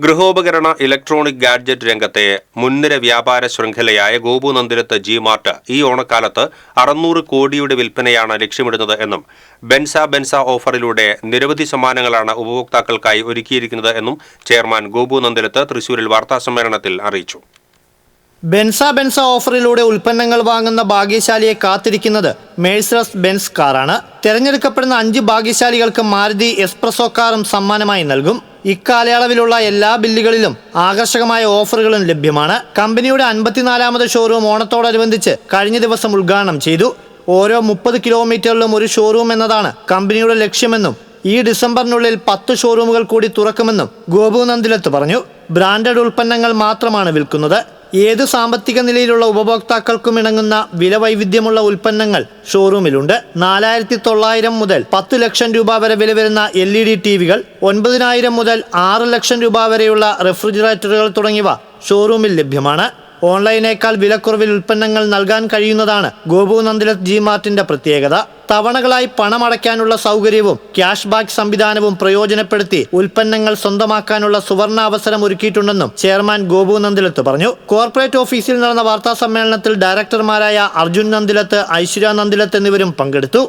ഗൃഹോപകരണ electronic gadget രംഗത്തെ മുൻനിര വ്യാപാര ശൃംഖലയായ ഗോപു നന്ദിലത്ത് ജി-മാർട്ട് ഈ ഓണക്കാലത്ത് 600 കോടിയുടെ വിൽപ്പനയാണ് ലക്ഷ്യമിടുന്നത് എന്നും ബെൻസ ഓഫറിലൂടെ നിരവധി സമ്മാനങ്ങളാണ് ഉപഭോക്താക്കൾക്കായി ഒരുക്കിയിരിക്കുന്നത് എന്നും ചെയർമാൻ ഗോപു നന്ദിലത്ത് തൃശൂരിൽ വാർത്താസമ്മേളനത്തിൽ അറിയിച്ചു. ബെൻസ ഓഫറിലൂടെ ഉൽപ്പന്നങ്ങൾ വാങ്ങുന്ന ഭാഗ്യശാലിയെ കാത്തിരിക്കുന്നത് മേഴ്സറസ് ബെൻസ് കാറാണ്. തിരഞ്ഞെടുക്കപ്പെടുന്ന 5 ഭാഗ്യശാലികൾക്ക് മാരുതി എസ്പ്രസോ കാറും സമ്മാനമായി നൽകും. ഇക്കാലയളവിലുള്ള എല്ലാ ബില്ലുകളിലും ആകർഷകമായ ഓഫറുകളും ലഭ്യമാണ്. കമ്പനിയുടെ 54ാമത് ഷോറൂം ഓണത്തോടനുബന്ധിച്ച് കഴിഞ്ഞ ദിവസം ഉദ്ഘാടനം ചെയ്തു. ഓരോ 30 കിലോമീറ്ററിലും ഒരു ഷോറൂം എന്നതാണ് കമ്പനിയുടെ ലക്ഷ്യമെന്നും ഈ ഡിസംബറിനുള്ളിൽ 10 ഷോറൂമുകൾ കൂടി തുറക്കുമെന്നും ഗോപു നന്ദിലത്ത് പറഞ്ഞു. ബ്രാൻഡഡ് ഉൽപ്പന്നങ്ങൾ മാത്രമാണ് വിൽക്കുന്നത്. ഏത് സാമ്പത്തിക നിലയിലുള്ള ഉപഭോക്താക്കൾക്കും ഇണങ്ങുന്ന വില വൈവിധ്യമുള്ള ഉൽപ്പന്നങ്ങൾ ഷോറൂമിലുണ്ട്. 4,900 മുതൽ 10 ലക്ഷം രൂപ വരെ വില വരുന്ന LED ടിവികൾ, 9,000 മുതൽ 6 ലക്ഷം രൂപ വരെയുള്ള റെഫ്രിജറേറ്ററുകൾ തുടങ്ങിയവ ഷോറൂമിൽ ലഭ്യമാണ്. ഓൺലൈനേക്കാൾ വിലക്കുറവിൽ ഉൽപ്പന്നങ്ങൾ നൽകാൻ കഴിയുന്നതാണ് ഗോപു നന്ദിലത്ത് ജി-മാർട്ടിന്റെ പ്രത്യേകത. തവണകളായി പണമടയ്ക്കാനുള്ള സൗകര്യവും ക്യാഷ് ബാക്ക് സംവിധാനവും പ്രയോജനപ്പെടുത്തി ഉൽപ്പന്നങ്ങൾ സ്വന്തമാക്കാനുള്ള സുവർണ അവസരം ഒരുക്കിയിട്ടുണ്ടെന്നും ചെയർമാൻ ഗോപു നന്ദിലത്ത് പറഞ്ഞു. കോർപ്പറേറ്റ് ഓഫീസിൽ നടന്ന വാർത്താ സമ്മേളനത്തിൽ ഡയറക്ടർമാരായ അർജുൻ നന്ദിലത്ത്, ഐശ്വര്യ നന്ദിലത്ത് എന്നിവരും പങ്കെടുത്തു.